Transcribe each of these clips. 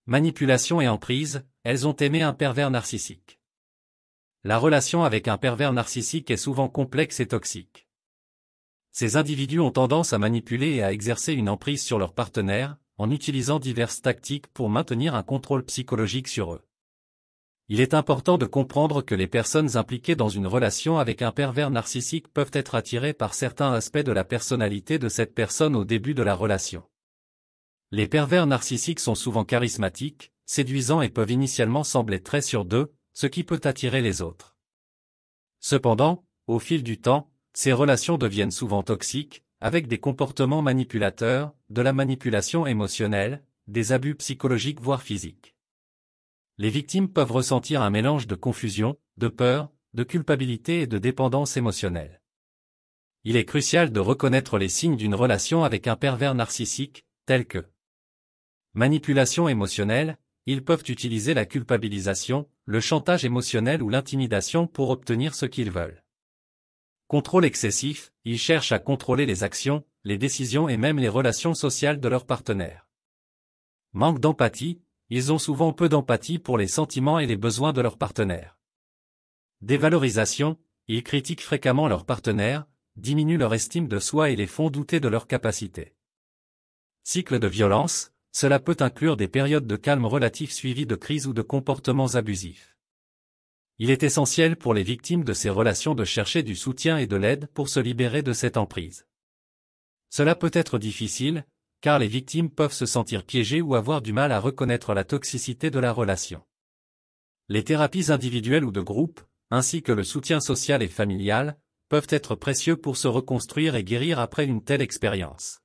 Manipulation et emprise, elles ont aimé un pervers narcissique. La relation avec un pervers narcissique est souvent complexe et toxique. Ces individus ont tendance à manipuler et à exercer une emprise sur leurs partenaires, en utilisant diverses tactiques pour maintenir un contrôle psychologique sur eux. Il est important de comprendre que les personnes impliquées dans une relation avec un pervers narcissique peuvent être attirées par certains aspects de la personnalité de cette personne au début de la relation. Les pervers narcissiques sont souvent charismatiques, séduisants et peuvent initialement sembler très sûrs d'eux, ce qui peut attirer les autres. Cependant, au fil du temps, ces relations deviennent souvent toxiques, avec des comportements manipulateurs, de la manipulation émotionnelle, des abus psychologiques voire physiques. Les victimes peuvent ressentir un mélange de confusion, de peur, de culpabilité et de dépendance émotionnelle. Il est crucial de reconnaître les signes d'une relation avec un pervers narcissique, tels que manipulation émotionnelle. Ils peuvent utiliser la culpabilisation, le chantage émotionnel ou l'intimidation pour obtenir ce qu'ils veulent. Contrôle excessif, ils cherchent à contrôler les actions, les décisions et même les relations sociales de leurs partenaires. Manque d'empathie, ils ont souvent peu d'empathie pour les sentiments et les besoins de leurs partenaires. Dévalorisation, ils critiquent fréquemment leurs partenaires, diminuent leur estime de soi et les font douter de leurs capacités. Cycle de violence. Cela peut inclure des périodes de calme relatif suivies de crises ou de comportements abusifs. Il est essentiel pour les victimes de ces relations de chercher du soutien et de l'aide pour se libérer de cette emprise. Cela peut être difficile, car les victimes peuvent se sentir piégées ou avoir du mal à reconnaître la toxicité de la relation. Les thérapies individuelles ou de groupe, ainsi que le soutien social et familial, peuvent être précieux pour se reconstruire et guérir après une telle expérience.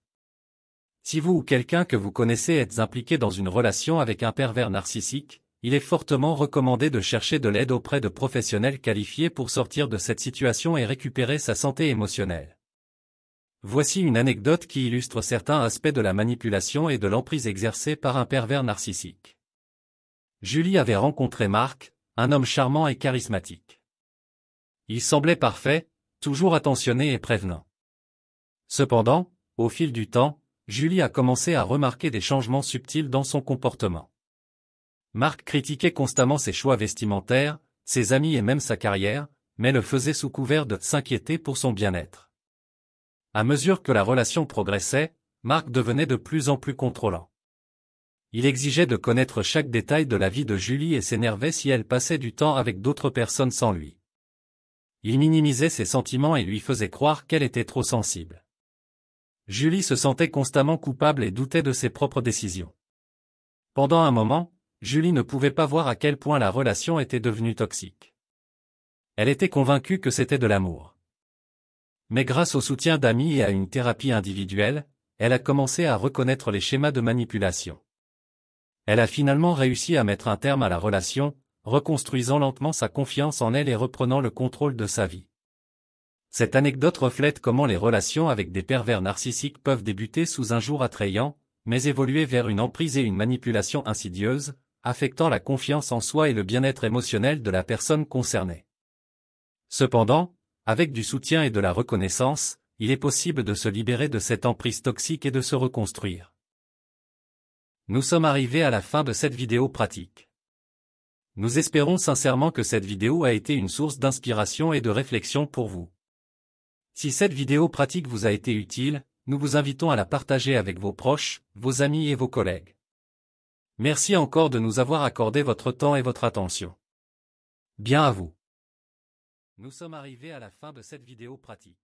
Si vous ou quelqu'un que vous connaissez êtes impliqué dans une relation avec un pervers narcissique, il est fortement recommandé de chercher de l'aide auprès de professionnels qualifiés pour sortir de cette situation et récupérer sa santé émotionnelle. Voici une anecdote qui illustre certains aspects de la manipulation et de l'emprise exercée par un pervers narcissique. Julie avait rencontré Marc, un homme charmant et charismatique. Il semblait parfait, toujours attentionné et prévenant. Cependant, au fil du temps, Julie a commencé à remarquer des changements subtils dans son comportement. Marc critiquait constamment ses choix vestimentaires, ses amis et même sa carrière, mais le faisait sous couvert de s'inquiéter pour son bien-être. À mesure que la relation progressait, Marc devenait de plus en plus contrôlant. Il exigeait de connaître chaque détail de la vie de Julie et s'énervait si elle passait du temps avec d'autres personnes sans lui. Il minimisait ses sentiments et lui faisait croire qu'elle était trop sensible. Julie se sentait constamment coupable et doutait de ses propres décisions. Pendant un moment, Julie ne pouvait pas voir à quel point la relation était devenue toxique. Elle était convaincue que c'était de l'amour. Mais grâce au soutien d'amis et à une thérapie individuelle, elle a commencé à reconnaître les schémas de manipulation. Elle a finalement réussi à mettre un terme à la relation, reconstruisant lentement sa confiance en elle et reprenant le contrôle de sa vie. Cette anecdote reflète comment les relations avec des pervers narcissiques peuvent débuter sous un jour attrayant, mais évoluer vers une emprise et une manipulation insidieuse, affectant la confiance en soi et le bien-être émotionnel de la personne concernée. Cependant, avec du soutien et de la reconnaissance, il est possible de se libérer de cette emprise toxique et de se reconstruire. Nous sommes arrivés à la fin de cette vidéo pratique. Nous espérons sincèrement que cette vidéo a été une source d'inspiration et de réflexion pour vous. Si cette vidéo pratique vous a été utile, nous vous invitons à la partager avec vos proches, vos amis et vos collègues. Merci encore de nous avoir accordé votre temps et votre attention. Bien à vous. Nous sommes arrivés à la fin de cette vidéo pratique.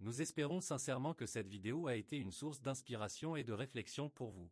Nous espérons sincèrement que cette vidéo a été une source d'inspiration et de réflexion pour vous.